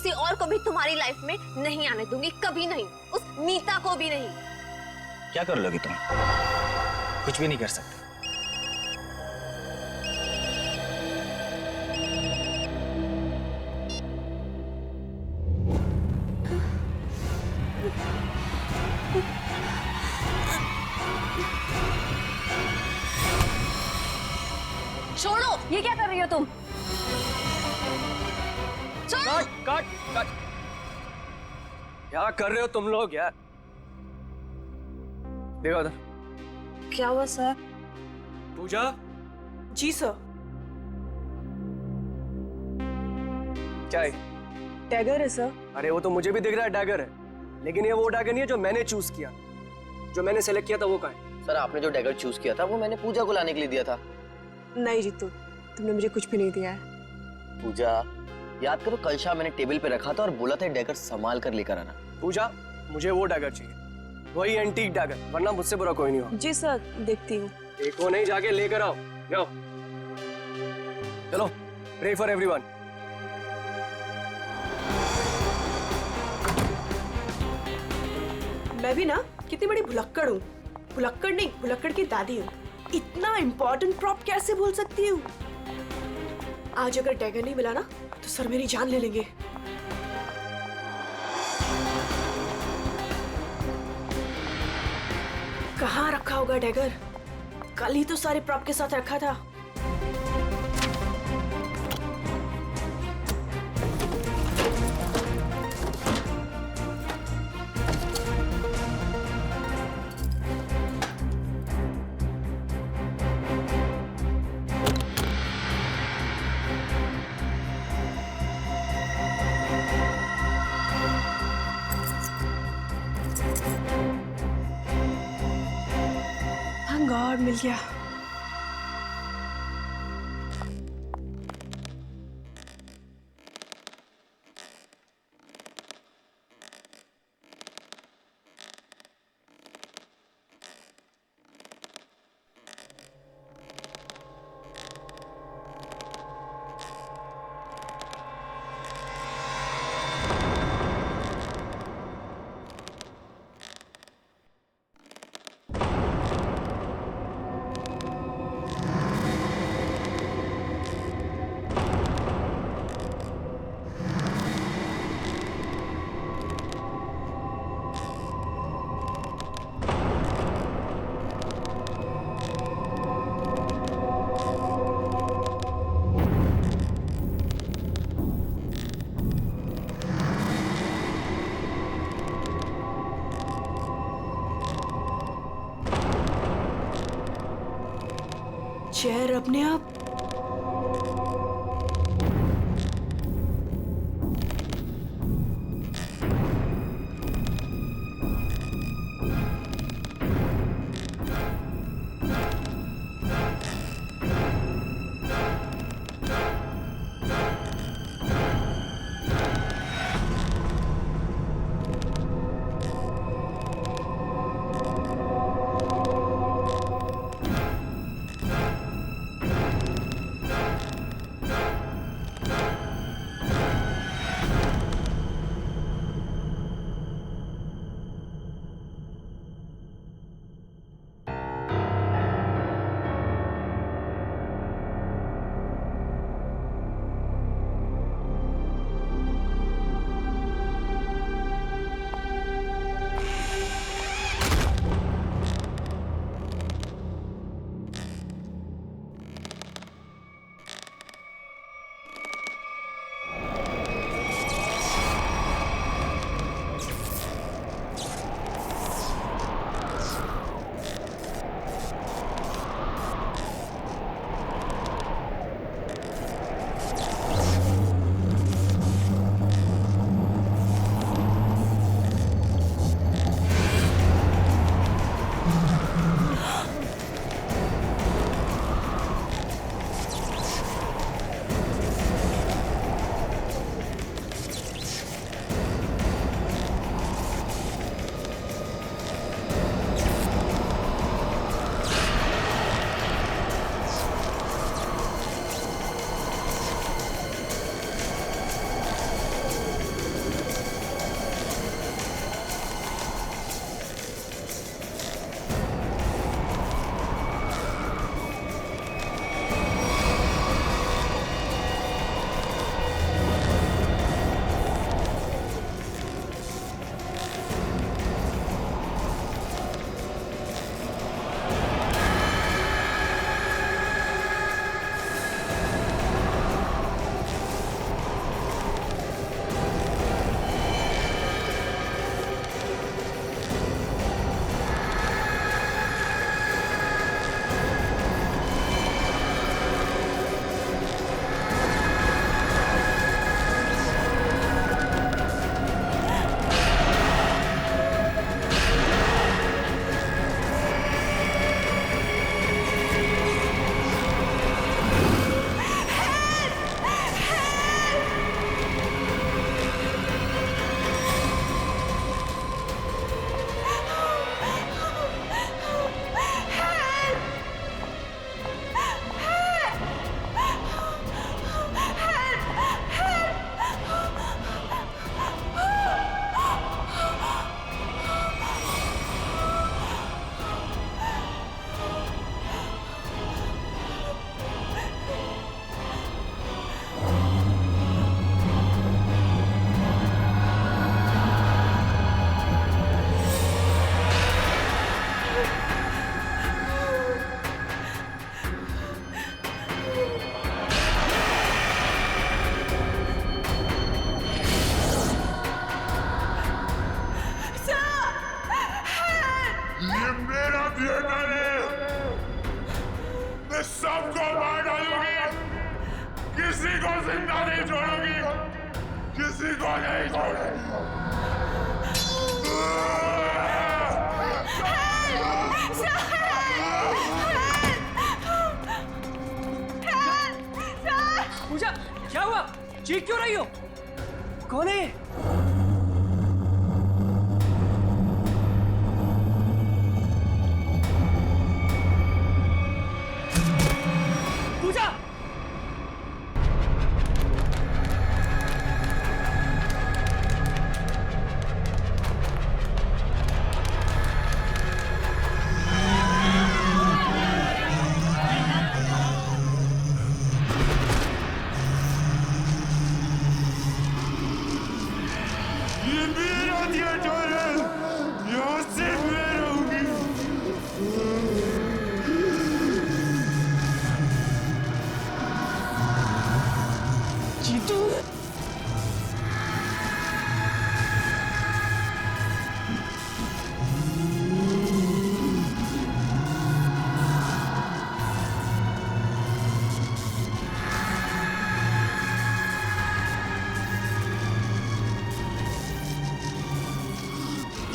किसी और को भी तुम्हारी लाइफ में नहीं आने दूंगी, कभी नहीं, उस मीता को भी नहीं। क्या कर लोगी तुम? कुछ भी नहीं कर सकते। छोड़ो, ये क्या कर रही हो तुम? Cut cut cut. क्या कर रहे हो तुम लोग यार? देखो उधर। क्या हुआ सर? पूजा। जी सर। क्या है? टैगर है सर। अरे वो तो मुझे भी दिख रहा है डैगर है, लेकिन ये वो डैगर नहीं है जो मैंने चूज किया। जो मैंने सेलेक्ट किया था वो कहाँ है? सर आपने जो डैगर चूज किया था वो मैंने पूजा को लाने के लिए दिया था। नहीं जीतू, तुमने मुझे कुछ भी नहीं दिया है। पूजा याद करो, कल शाम मैंने टेबल पे रखा था और बोला था डैगर संभाल कर लेकर आना। पूजा मुझे वो डैगर चाहिए, वही एंटीक डैगर, वरना मुझसे बुरा कोई नहीं होगा। जी सर, देखती हूँ। देखो नहीं, जाके लेकर आओ। जाओ चलो, प्रे फॉर एवरीवन। मैं भी ना कितनी बड़ी भुलक्कड़ हूँ। भुलक्कड़ नहीं, भुलक्कड़ की दादी हूँ। इतना इम्पोर्टेंट प्रॉप कैसे भूल सकती हूँ? आज अगर डैगर नहीं मिला ना तो सर मेरी जान ले लेंगे। कहाँ रखा होगा डैगर? कल ही तो सारे प्रॉप के साथ रखा था। Thank God, मिल गया। चेयर अपने आप को नहीं छोड़ेगा। पूजा, क्या हुआ? चीख क्यों रही हो? कौन है? पूजा! ये मेरा थिएटर है, यहाँ सिर्फ मैं रहूंगी। जीतू!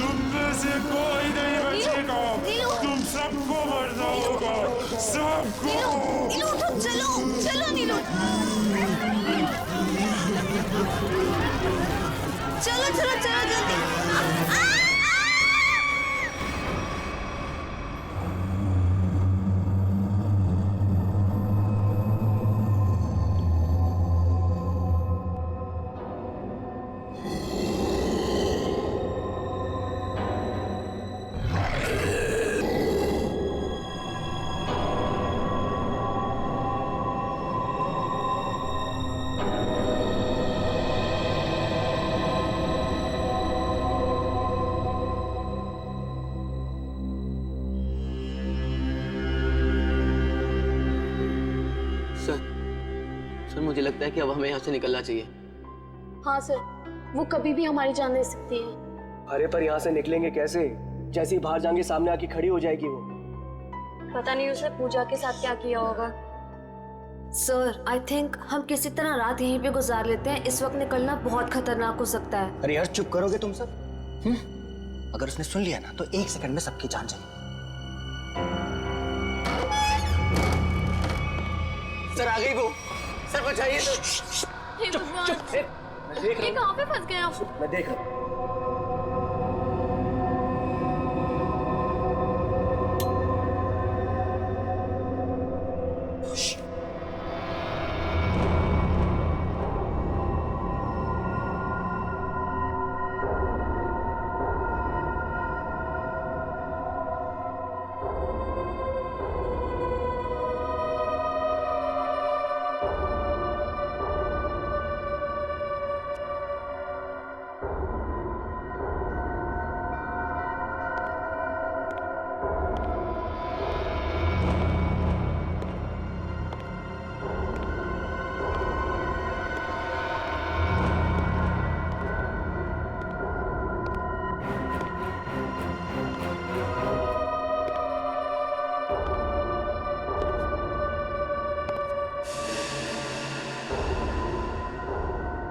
तुम में से कोई नहीं बचेगा, नीलू! तुम सबको मरना होगा, सबको। नीलू उठो, चलो चलो नीलू, चलो चलो चलो जल्दी। सर मुझे लगता है कि अब हमें यहाँ से निकलना चाहिए। हाँ सर, वो कभी भी हमारी जान ले सकती है। अरे पर यहाँ से निकलेंगे कैसे? जैसे ही बाहर जाएंगे सामने आके खड़ी हो जाएगी वो। पता नहीं उसे पूजा के साथ क्या किया होगा। सर, आई थिंक हम किसी तरह रात यहीं पे गुजार लेते हैं। इस वक्त निकलना बहुत खतरनाक हो सकता है। अरे यार चुप करोगे तुम सब? अगर उसने सुन लिया ना तो 1 सेकंड में सबकी जान जाएगी। सर आ गई वो, सर बचाइए सर। हे भगवान, मैं देख ये रहा कहाँ पे फंस गए आप? हूँ, मैं देख रहा हूँ।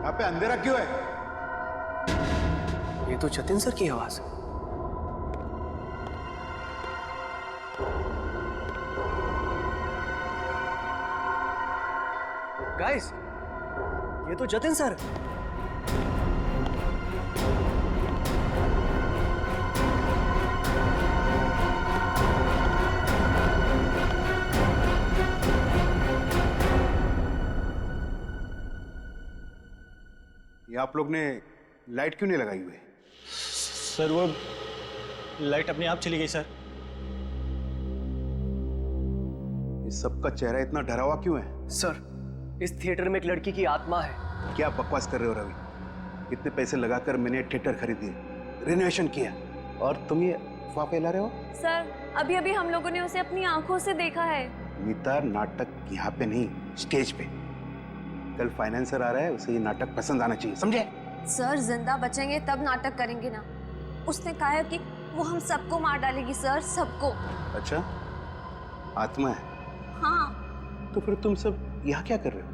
यहाँ पे अंधेरा क्यों है? ये तो जतिन सर की आवाज है। गाइस, ये तो जतिन सर। ये आप लोग ने लाइट क्यों नहीं लगाई हुई है? सर वो लाइट अपने आप चली गई सर। इस सबका चेहरा इतना डरा हुआ क्यों है? सर, इस थिएटर में एक लड़की की आत्मा है। क्या बकवास कर रहे हो रवि? इतने पैसे लगाकर मैंने थिएटर खरीदी, रिनोवेशन किया, और तुम ये अफवाह फैला रहे हो? सर, अभी अभी हम लोगों ने उसे अपनी आंखों से देखा है। मीता, नाटक यहाँ पे नहीं, स्टेज पे। कल फाइनेंसर आ रहा है, उसे ये नाटक पसंद आना चाहिए, समझे? सर, जिंदा बचेंगे तब नाटक करेंगे ना। उसने कहा है कि वो हम सबको मार डालेगी सर, सबको। अच्छा, आत्मा है? हाँ। तो फिर तुम सब यहाँ क्या कर रहे हो?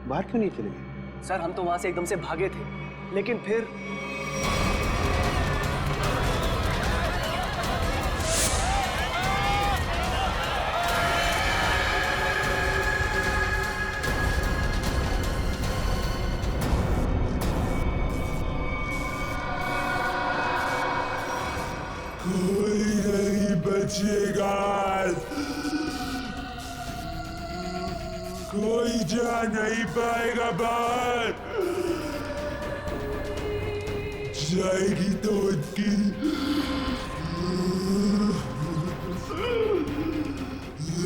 बाहर क्यों नहीं चले गए? सर, हम तो वहां से एकदम से भागे थे। लेकिन फिर कोई नहीं बचेगा, कोई जा नहीं पाएगा बाहर। जाएगी तो उनकी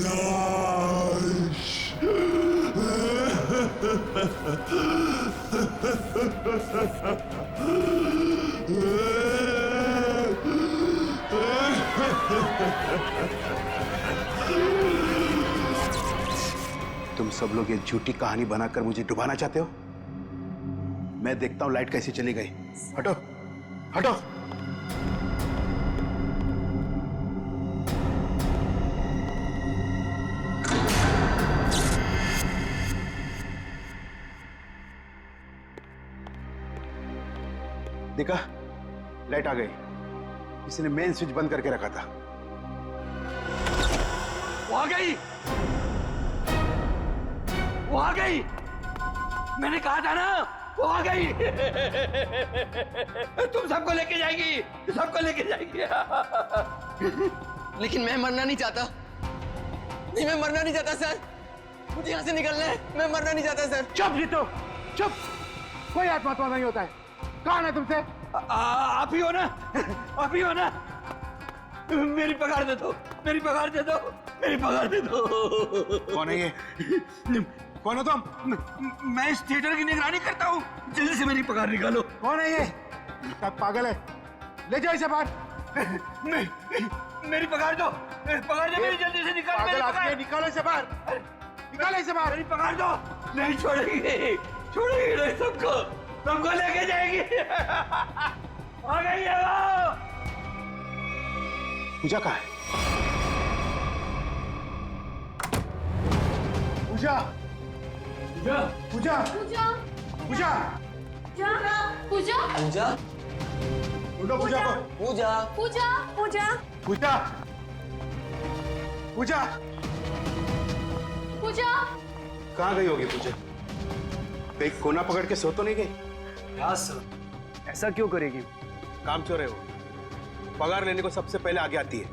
लाश। तुम सब लोग ये झूठी कहानी बनाकर मुझे डुबाना चाहते हो? मैं देखता हूं लाइट कैसे चली गई। हटो, हटो। देखा, लाइट आ गई। किसी ने मेन स्विच बंद करके रखा था। वो आ गई, वो आ गई। मैंने कहा था ना, वो आ गई। तुम सबको लेके जाएगी, सबको लेके जाएगी। लेकिन मैं मरना नहीं चाहता। नहीं, मैं मरना नहीं चाहता सर। मुझे यहाँ से निकलना है। मैं मरना नहीं चाहता सर। चुप जीतो, चुप। कोई आत्मा नहीं होता है। कौन है तुमसे? आप ही हो ना, आप ही हो ना। मेरी पगार दे दो, मेरी पगार दे दो, मेरी पगार दे दो। कौन है ये? कौन हो तुम? मैं इस थिएटर की निगरानी करता हूँ। जल्दी से मेरी पगार निकालो। कौन है ये? पागल है। ले जाओ इसे बाहर। मेरी पगार दो, पगार दो मेरी, जल्दी से निकालो मेरी पगार। निकालो इसे बाहर, निकालो इसे बाहर। मेरी पगार दो। नहीं छोड़ेगी, छोड़ेगी नहीं सबको, सबको लेके जाएगी। आ गई है वो। पूजा कहाँ है? पूजा, जा। पूजा, पूजा पूजा, पूजा पूजा, ढूंढो पूजा को। पूजा, पूजा पूजा पूजा, पूजा पूजा कहाँ गई होगी पूजा? कहीं कोना पकड़ के सो तो नहीं गई? हाँ सर, ऐसा क्यों करेगी? काम चोर है वो। पगार लेने को सबसे पहले आगे आती है।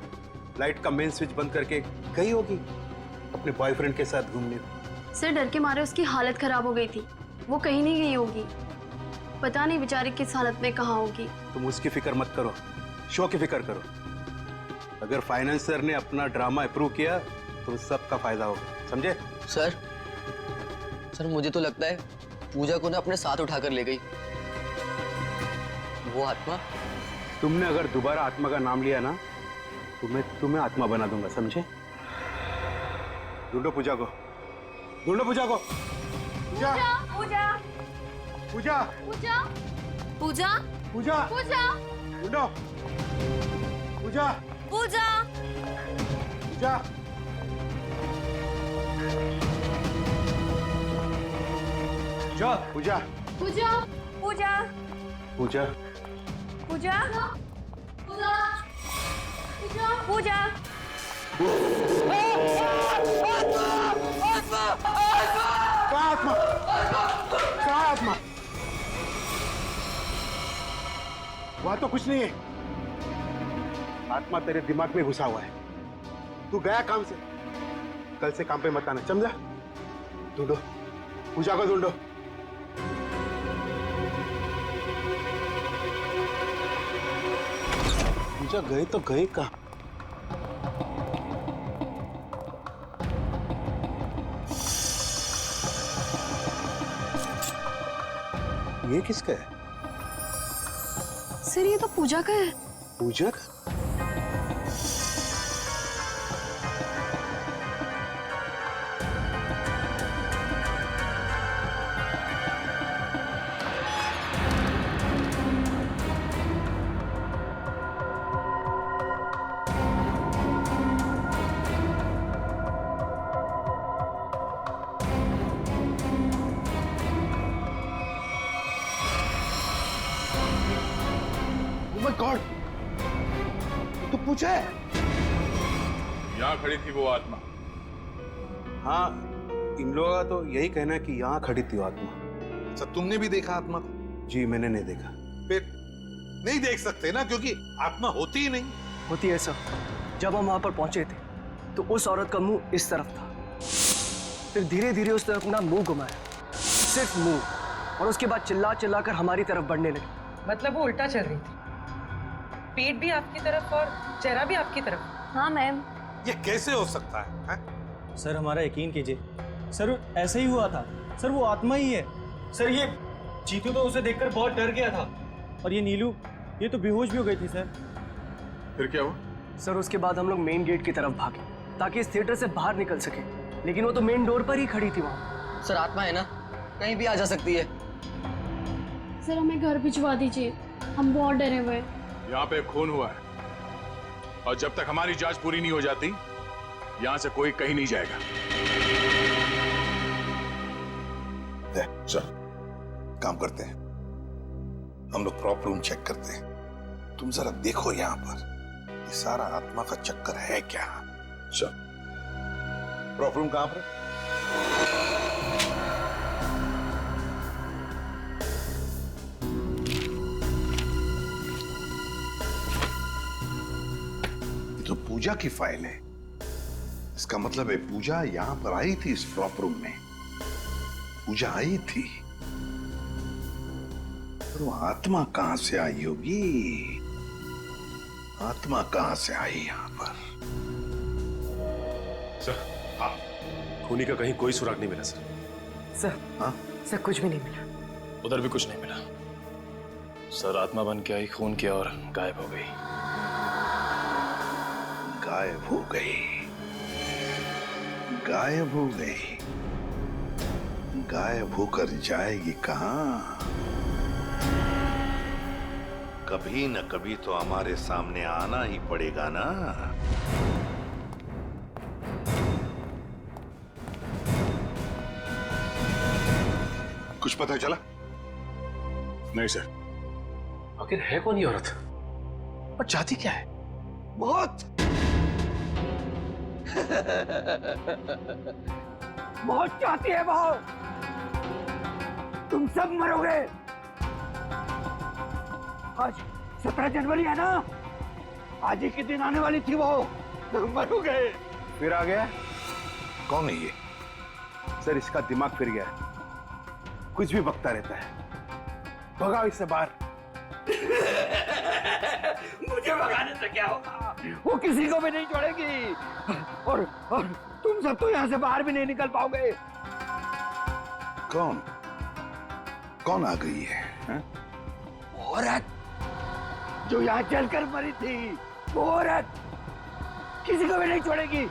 लाइट का मेन स्विच बंद करके गई होगी अपने बॉयफ्रेंड के साथ घूमने। सर डर के मारे उसकी हालत खराब हो गई थी। वो कहीं नहीं गई होगी। पता नहीं बेचारी किस हालत में कहाँ होगी। तुम उसकी फिक्र मत करो, शो की फिक्र करो। अगर फाइनेंसर ने अपना ड्रामा अप्रूव किया तो सबका फायदा होगा, समझे? सर, सर मुझे तो लगता है पूजा को ना अपने साथ उठाकर ले गई वो आत्मा। तुमने अगर दोबारा आत्मा का नाम लिया ना तो मैं तुम्हें आत्मा बना दूंगा, समझे? ढूंढो पूजा को, ढूंढो पूजा को। पूजा, पूजा पूजा, पूजा पूजा पूजा, पूजा ढूंढो पूजा, पूजा पूजा। जा। पूजा, पूजा पूजा पूजा, पूजा पूजा पूजा कहाँ आत्मा? कहाँ आत्मा? वहां तो कुछ नहीं है। आत्मा तेरे दिमाग में घुसा हुआ है। तू गया काम से, कल से काम पे मत आना, समझा? ढूंढो पूजा को, ढूंढो। पूजा गए तो गए कहाँ? ये किसका है? सर ये तो पूजा का है। पूजा का? माय गॉड, तो पूछा है? यहाँ खड़ी थी वो आत्मा। हाँ, इन लोगों का तो यही कहना है कि यहाँ खड़ी थी वो आत्मा। सर तुमने भी देखा आत्मा को? जी मैंने नहीं देखा। फिर नहीं देख सकते ना, क्योंकि आत्मा होती ही नहीं। होती है सर। जब हम वहां पर पहुंचे थे तो उस औरत का मुंह इस तरफ था, फिर धीरे धीरे उसने अपना मुंह घुमाया, सिर्फ मुंह, और उसके बाद चिल्ला चिल्ला कर हमारी तरफ बढ़ने लगी। मतलब वो उल्टा चल रही थी, पेट भी आपकी तरफ और चेहरा भी आपकी तरफ। हाँ मैम। ये कैसे हो सकता है? सर हमारा यकीन कीजिए, सर ऐसा ही हुआ था। सर वो आत्मा ही है। सर ये चीतू तो उसे देखकर बहुत डर गया था, और ये नीलू ये तो बेहोश भी हो गई थी सर। फिर क्या हुआ? सर उसके बाद हम लोग मेन गेट की तरफ भागे ताकि इस थिएटर से बाहर निकल सके, लेकिन वो तो मेन डोर पर ही खड़ी थी वहां। सर आत्मा है ना, कहीं भी आ जा सकती है। सर हमें घर भिजवा दीजिए, हम बहुत डरे हुए हैं। यहाँ पे खून हुआ है, और जब तक हमारी जांच पूरी नहीं हो जाती यहाँ से कोई कहीं नहीं जाएगा। चल काम करते हैं, हम लोग प्रॉप रूम चेक करते हैं। तुम जरा देखो यहाँ पर ये सारा आत्मा का चक्कर है क्या। चल प्रॉप रूम कहाँ पर? ये तो पूजा की फाइल है। इसका मतलब है पूजा यहां पर आई थी इस प्रॉप रूम में। पूजा आई थी, पर वो आत्मा कहां से आई होगी? आत्मा कहां से आई यहां पर? सर हाँ, खूनी का कहीं कोई सुराग नहीं मिला सर। सर हाँ? सर कुछ भी नहीं मिला। उधर भी कुछ नहीं मिला सर। आत्मा बन के आई, खून किया और गायब हो गई। गायब हो गई, गायब हो गई। गायब होकर जाएगी कहां? कभी न कभी तो हमारे सामने आना ही पड़ेगा ना। कुछ पता चला? नहीं सर। आखिर है कौन ये औरत और चाहती क्या है? मौत मौत चाहती है वो। तुम सब मरोगे। आज 17 जनवरी है ना, आज ही के दिन आने वाली थी वो। मरोगे। फिर आ गया? कौन है ये? सर इसका दिमाग फिर गया है, कुछ भी बकता रहता है। भगाओ इससे बाहर। मुझे भगाने से क्या होगा? वो किसी को भी नहीं छोड़ेगी, और तुम सब तो यहाँ से बाहर भी नहीं निकल पाओगे। कौन कौन आ गई है? औरत जो यहाँ जलकर मरी थी, वो औरत किसी को भी नहीं छोड़ेगी।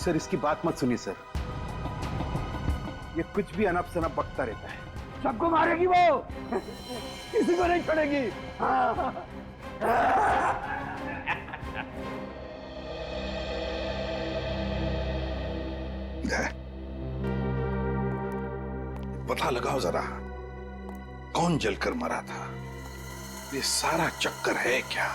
सर इसकी बात मत सुनिए सर, ये कुछ भी अनप शनप बकता रहता है। सबको मारेगी वो, किसी को नहीं छोड़ेगी। हाँ। पता लगाओ जरा, कौन जलकर मरा था? ये सारा चक्कर है क्या?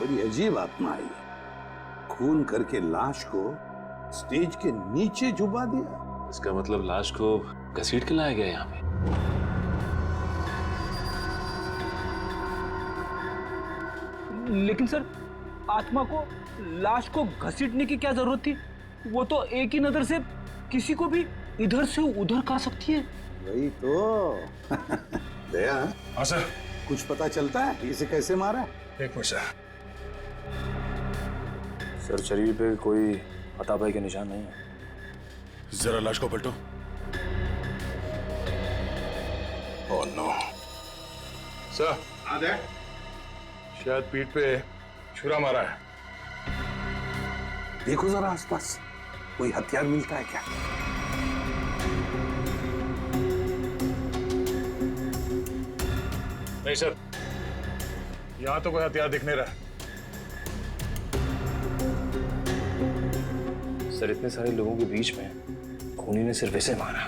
बड़ी अजीब आत्मा आई है। खून करके लाश को स्टेज के नीचे छुपा दिया। इसका मतलब लाश को घसीट के लाया गया यहाँ पे। लेकिन सर, आत्मा को लाश को घसीटने की क्या जरूरत थी? वो तो एक ही नजर से किसी को भी इधर से उधर कर सकती है। वही तो। दया, हाँ सर। कुछ पता चलता है इसे कैसे मारा? एक मिनट सर। सर, शरीर पे कोई हाथापाई के निशान नहीं है। जरा लाश को पलटो। Oh no sir. हाँ दया, शायद पीठ पे छुरा मारा है। देखो जरा आसपास कोई हथियार मिलता है क्या? नहीं सर, यहां तो कोई हथियार दिख नहीं रहा। सर, इतने सारे लोगों के बीच में खूनी ने सिर्फ इसे मारा।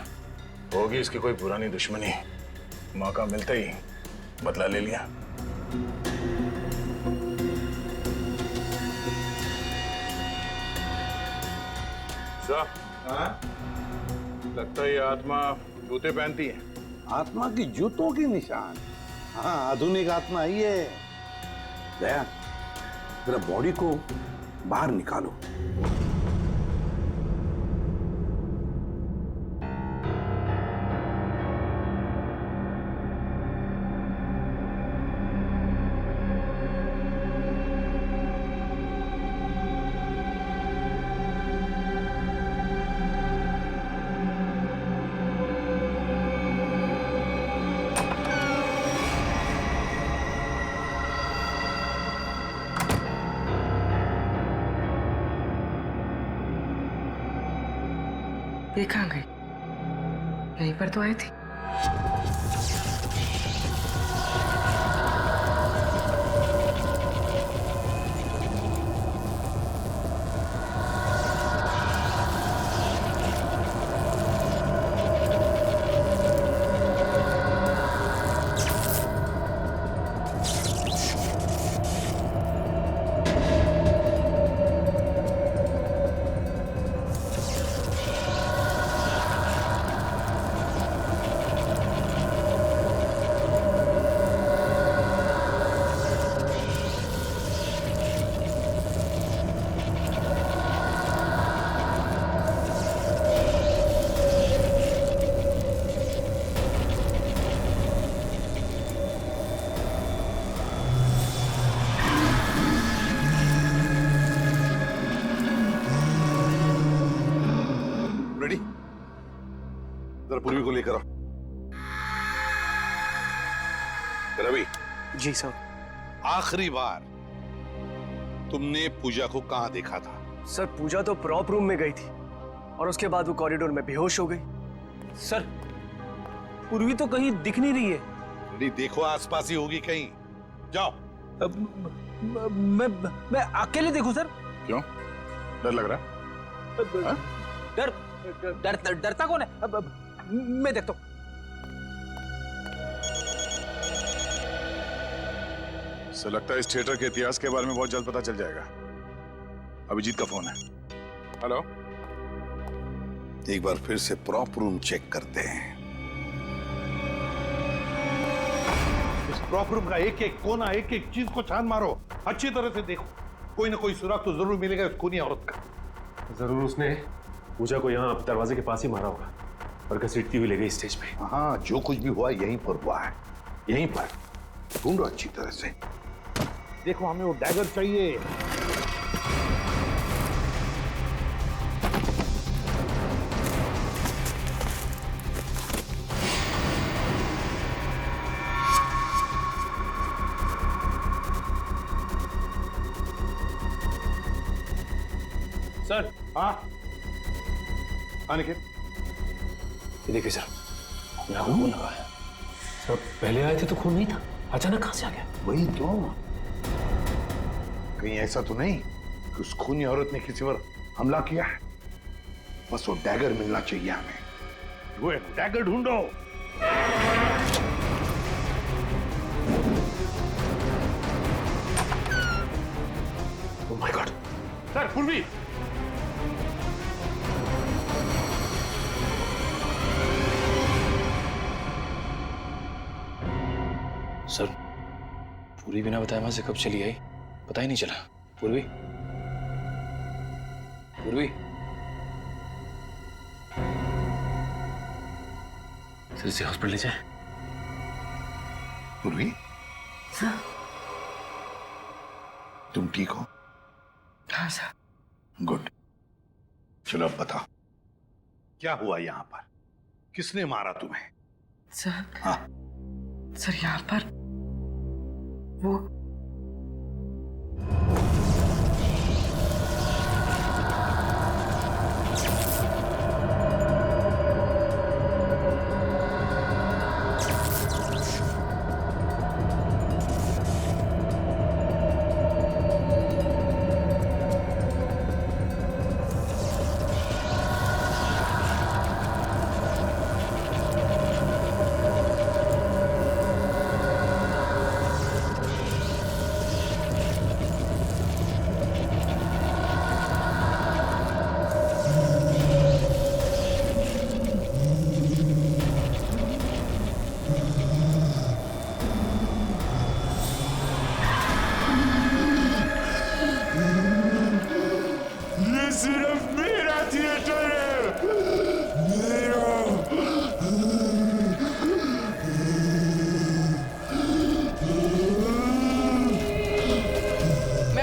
होगी इसकी कोई पुरानी दुश्मनी। मौका मिलते ही बदला ले लिया। सर, लगता है ये आत्मा जूते पहनती है। आत्मा की जूतों के निशान? हाँ, आधुनिक आत्मा ही है। दया, जरा बॉडी को बाहर निकालो। ये कहाँ गई? यहीं पर तो आई थी। रेडी? जरा पूर्वी को लेकर आओ। रवि। जी सर। आखिरी बार तुमने पूजा को कहाँ देखा था? सर, पूजा तो प्रॉप रूम में गई थी और उसके बाद वो कॉरिडोर में बेहोश हो गई। सर, पूर्वी तो कहीं दिख नहीं रही है। रेडी, देखो आसपास ही होगी कहीं। जाओ। मैं अकेले देखूं सर? क्यों? डर लग रहा है? हाँ? डरता कौन है? मैं देखता हूं। सर, लगता है इस थिएटर के इतिहास के बारे में बहुत जल्द पता चल जाएगा। अभिजीत का फोन है। हेलो। एक बार फिर से प्रॉप रूम चेक करते हैं। इस प्रॉप रूम का एक एक कोना, एक एक चीज को छान मारो। अच्छी तरह से देखो, कोई ना कोई सुराग तो जरूर मिलेगा उस खूनी औरत का। जरूर उसने पूजा को यहाँ दरवाजे के पास ही मारा होगा और घसीटती हुई ले गई स्टेज पे। हाँ, जो कुछ भी हुआ यहीं पर हुआ है। यहीं पर ढूंढो अच्छी तरह से। देखो, हमें वो डैगर चाहिए। सर। हाँ अनिकेत, ये देखिए सर, यहाँ खून लगा है। सर, पहले आए थे तो खून नहीं था, अचानक कहाँ से आ गया? वही तो। कहीं ऐसा तो नहीं कि उस खूनी औरत ने किसी पर हमला किया है? बस वो डैगर मिलना चाहिए हमें। वो डैगर ढूंढो। सर पूर्वी, सर पूरी बिना बताए वहां से कब चली आई पता ही नहीं चला। पूर्वी, पूर्वी, सर इसे हॉस्पिटल ले जाए। पूर्वी, तुम ठीक हो? हाँ सर। गुड। चलो अब बताओ क्या हुआ यहाँ पर, किसने मारा तुम्हें? सर, हाँ सर यहाँ पर वो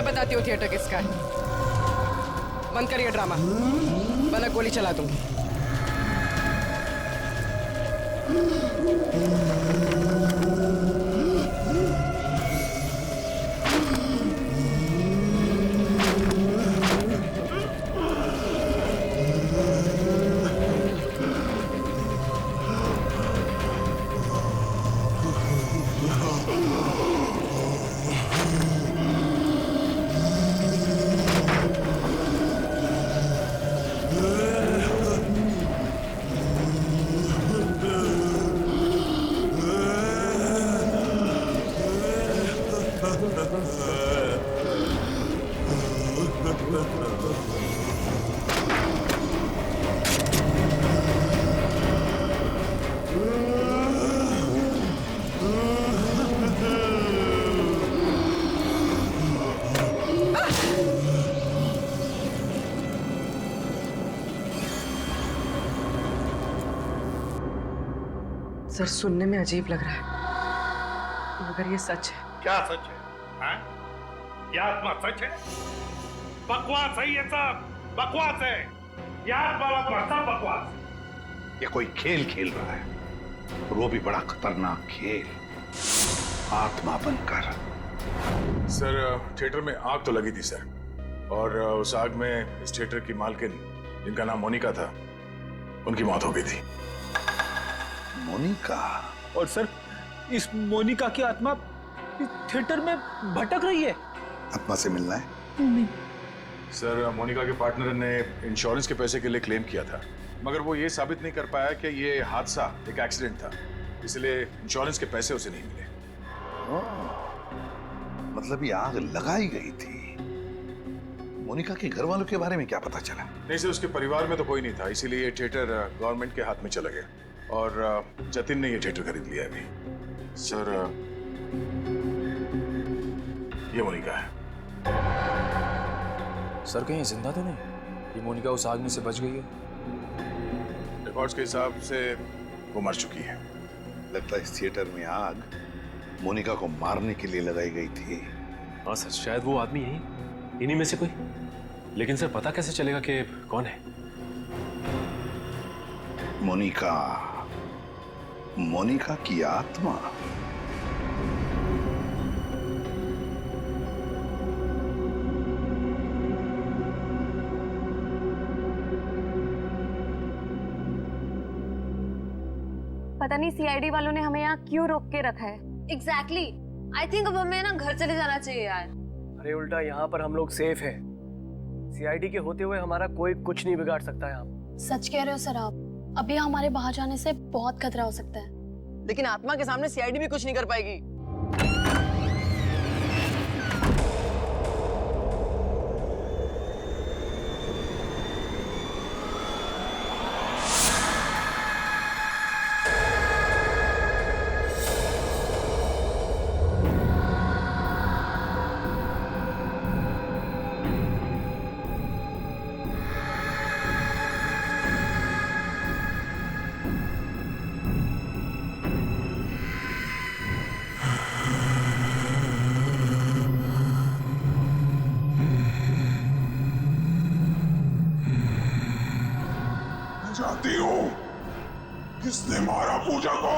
बताती हूँ थिएटर किसका है। बंद करिए ड्रामा, वरना गोली चला दूंगी। सर सुनने में अजीब लग रहा है, मगर ये सच है। क्या सच है? हाँ? ये आत्मा सच है? बकवास है ये सब, बकवास है। ये आत्मा सब बकवास। ये कोई खेल खेल रहा है और वो भी बड़ा खतरनाक खेल, आत्मा बनकर। सर थिएटर में आग तो लगी थी सर, और उस आग में इस थिएटर की मालकिन जिनका नाम मोनिका था उनकी मौत हो गई थी। मोनिका? और सर इस मोनिका की आत्मा इस थिएटर में भटक रही है। आत्मा से मिलना है? नहीं सर मोनिका के पार्टनर ने इंश्योरेंस के पैसे के लिए क्लेम किया था, मगर वो ये साबित नहीं कर पाया कि ये हादसा एक एक्सीडेंट था, इसलिए इंश्योरेंस के पैसे उसे नहीं मिले। मतलब ये आग लगाई गई थी। मोनिका के घर वालों के बारे में क्या पता चला? नहीं सर, उसके परिवार में तो कोई नहीं था, इसीलिए ये थिएटर गवर्नमेंट के हाथ में चला गया और जतिन ने ये थिएटर खरीद लिया अभी। सर ये मोनिका है। सर कहीं जिंदा तो नहीं? ये मोनिका उस आग में से बच गई है? रिकॉर्ड्स के हिसाब से वो मर चुकी है। लगता है इस थिएटर में आग मोनिका को मारने के लिए लगाई गई थी। हाँ सर, शायद वो आदमी यही, इन्हीं में से कोई। लेकिन सर पता कैसे चलेगा कि कौन है? मोनिका, मोनिका की आत्मा। पता नहीं सीआईडी वालों ने हमें यहाँ क्यों रोक के रखा है। एग्जैक्टली आई थिंक अब हमें ना घर चले जाना चाहिए यार। अरे उल्टा यहाँ पर हम लोग सेफ हैं। सीआईडी के होते हुए हमारा कोई कुछ नहीं बिगाड़ सकता है। हम सच कह रहे हो सर आप, अभी हमारे बाहर जाने से बहुत खतरा हो सकता है। लेकिन आत्मा के सामने सीआईडी भी कुछ नहीं कर पाएगी। जानती हूँ किसने मारा पूजा को?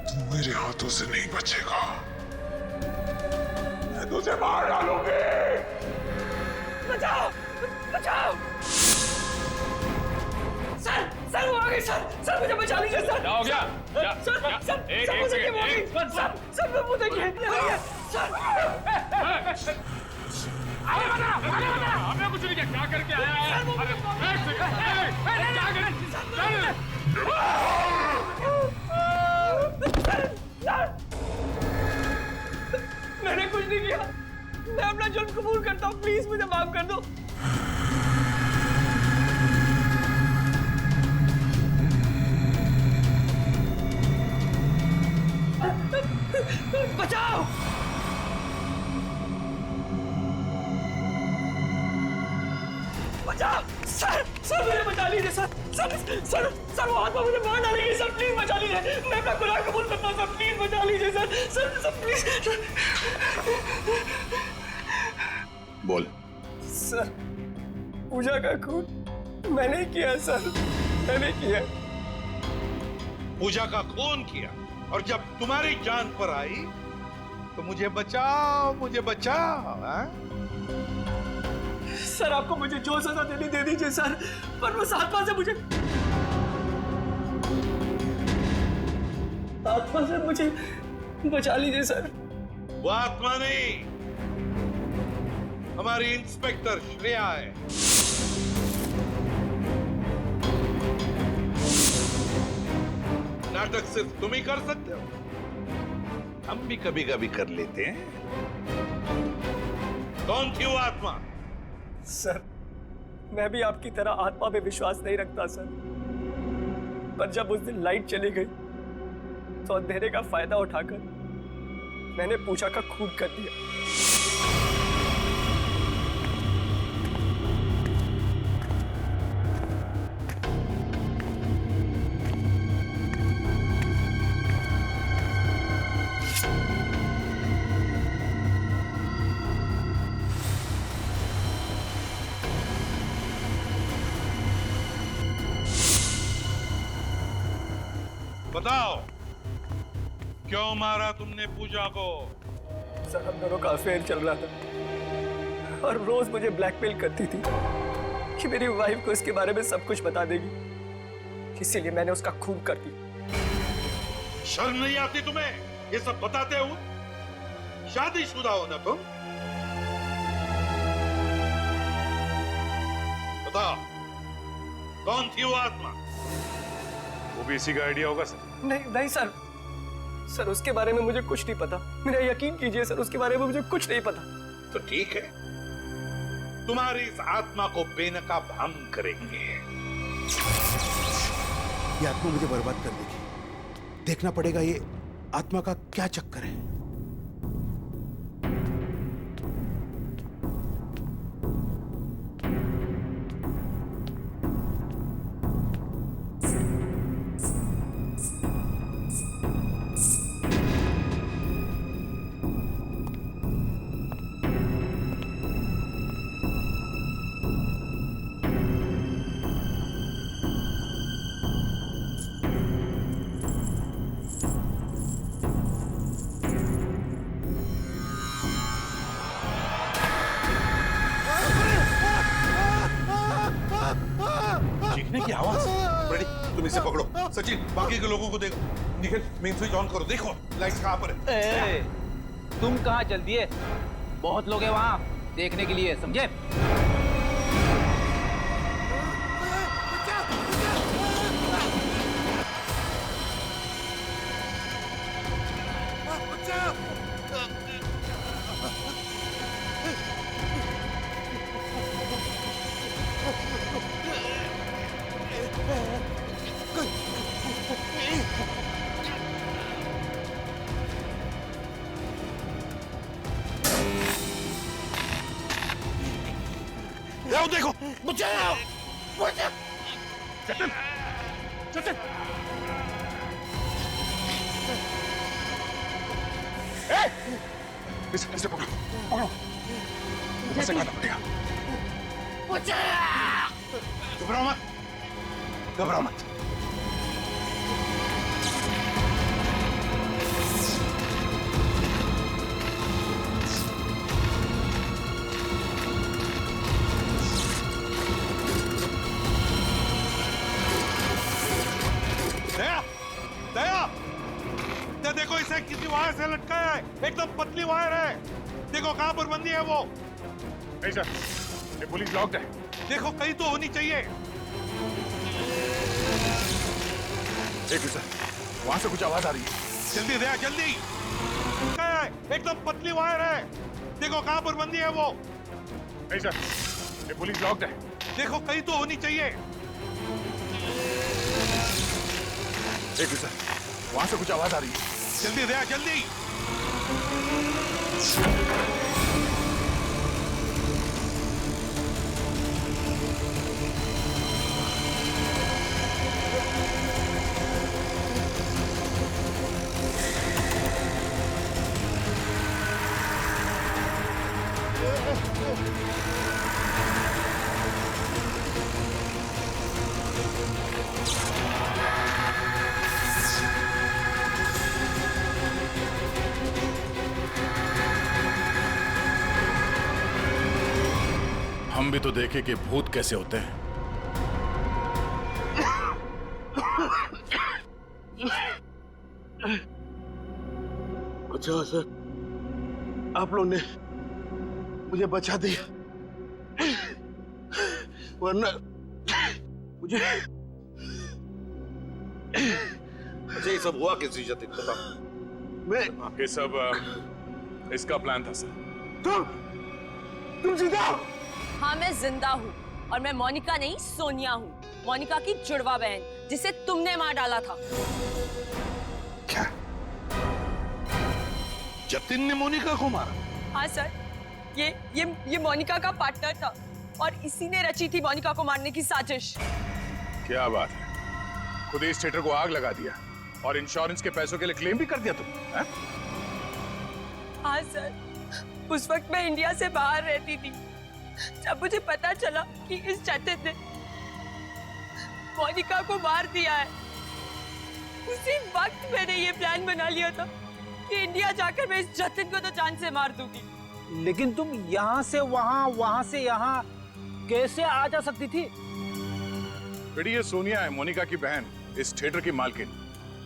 तू मेरे हाथों से नहीं बचेगा। मैं तुझे मार डालूंगी। बचाओ बचाओ सर सर वो आ गए सर मुझे बचा लीजिए सर। क्या हो गया? सर वो देखिए सर। हमें कुछ नहीं किया, क्या करके आया है? मैंने कुछ नहीं किया, मैं अपना जुर्म कबूल करता हूँ, प्लीज मुझे माफ कर दो। बचाओ बचाओ सर मुझे बचा लीजिए सर वो आत्मा मुझे मार डालेगी सर, प्लीज बचा लीजिए। मैं अपना गुनाह कबूल करता हूँ सर, प्लीज बचा लीजिए सर प्लीज। बोल। सर पूजा का खून मैंने किया सर, मैंने किया। पूजा का खून किया और जब तुम्हारी जान पर आई तो मुझे बचाओ हाँ? सर आपको मुझे जो सजा देनी दे दीजिए सर, पर उस आत्मा से मुझे बचा लीजिए सर। वो आत्मा नहीं, हमारी इंस्पेक्टर श्रेया है। नाटक सिर्फ तुम ही कर सकते हो, हम भी कभी कभी कर लेते हैं। कौन थी वो आत्मा? सर मैं भी आपकी तरह आत्मा पे विश्वास नहीं रखता सर, पर जब उस दिन लाइट चली गई तो अंधेरे का फायदा उठाकर मैंने पूजा का खून कर दिया। बताओ क्यों मारा तुमने पूजा को? सर हम दोनों का अफेयर चल रहा था और रोज मुझे ब्लैकमेल करती थी कि मेरी वाइफ को इसके बारे में सब कुछ बता देगी, इसीलिए मैंने उसका खून कर दिया। शर्म नहीं आती तुम्हें ये सब बताते हो? शादीशुदा हो ना तुम? बताओ कौन थी वो आत्मा? वो भी इसी का आइडिया होगा सर। नहीं सर उसके बारे में मुझे कुछ नहीं पता, मेरा यकीन कीजिए सर, उसके बारे में मुझे कुछ नहीं पता। तो ठीक है, तुम्हारी इस आत्मा को बेनकाब हम करेंगे। ये आत्मा मुझे बर्बाद कर देगी। देखना पड़ेगा ये आत्मा का क्या चक्कर है। की आवाज। रेडी, तुम इसे पकड़ो। सचिन बाकी के लोगों को देखो। निखिल मेन स्विच ऑन करो, देखो लाइट्स कहां पर है। तुम कहां चल दिए? बहुत लोग हैं वहां देखने के लिए, समझे? देखो, बचाओ! बचाओ! चल। इसे पकड़ो, पकड़ो। ऊपर से खाना पड़ेगा। घबराओ मत, घबराओ मत। दया, दया, देखो इसे किसी वायर से लटकाया है, एकदम पतली वायर है। देखो कहां पर बंदी है वो। नहीं सर, ये पुलिस लॉक्ड है। देखो कहीं तो होनी चाहिए। एक सर, वहां से कुछ आवाज आ रही है। जल्दी दया, जल्दी। एकदम पतली वायर है। देखो कहां पर बंदी है वो। नहीं सर, ये पुलिस लॉक्ड है। देखो कहीं तो होनी चाहिए। एक सर, वहां से कुछ आवाज आ रही है। जल्दी दया, जल्दी। हम भी तो देखे कि भूत कैसे होते हैं। अच्छा सर, आप लोगों ने मुझे बचा दिया, वरना मुझे। अच्छा ये सब हुआ किस जतिन, बताओ। मैं ये सब इसका प्लान था सर। तुम जिंदा हो? हाँ मैं जिंदा हूँ और मैं मोनिका नहीं सोनिया हूँ, मोनिका की जुड़वा बहन जिसे तुमने मार डाला था। क्या? जतिन ने मोनिका को मारा? हाँ सर, ये मोनिका का पार्टनर था और इसी ने रची थी मोनिका को मारने की साजिश। क्या बात है, खुद इस थिएटर को आग लगा दिया और इंश्योरेंस के पैसों के लिए क्लेम भी कर दिया तुम, हैं? हाँ सर, उस वक्त मैं इंडिया से बाहर रहती थी। जब मुझे पता चला कि इस जतिन ने मोनिका को मार दिया है, उसी वक्त मैंने ये प्लान बना लिया था कि इंडिया जाकर मैं इस जतिन को तो जान से मार दूंगी। लेकिन तुम यहाँ से वहाँ, वहाँ से यहाँ कैसे आ जा सकती थी? बेटी ये सोनिया है, मोनिका की बहन, इस थिएटर की मालकिन।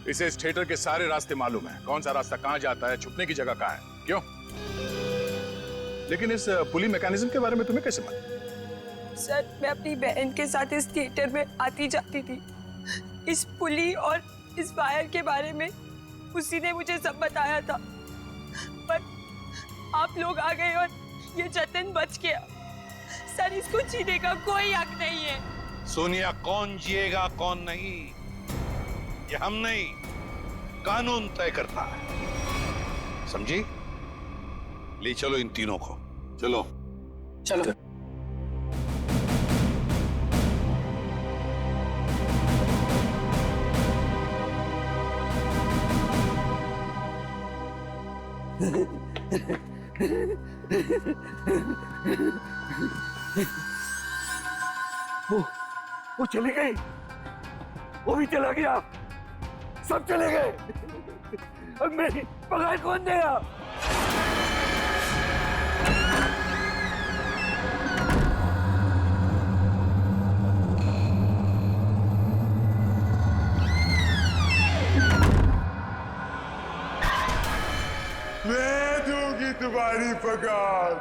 इसे इस थिएटर के सारे रास्ते मालूम है, कौन सा रास्ता कहाँ जाता है, छुपने की जगह कहाँ है। क्यों? लेकिन इस पुली मैकेनिज्म के बारे में तुम्हें कैसे मालूम? सर मैं अपनी बहन के साथ इस थिएटर में आती जाती थी। इस पुली और इस वायर के बारे में उसी ने मुझे सब बताया था, पर आप लोग आ गए और ये जतिन बच गया। सर इसको जीने का कोई हक नहीं है। सोनिया, कौन जिएगा कौन नहीं ये हम नहीं, कानून तय करता है, समझी? ले चलो इन तीनों को, चलो चलो। वो चले गए, वो भी चला गया, सब चले गए। अब मेरी पगार कौन देगा? मैं दूंगी तुम्हारी पगार।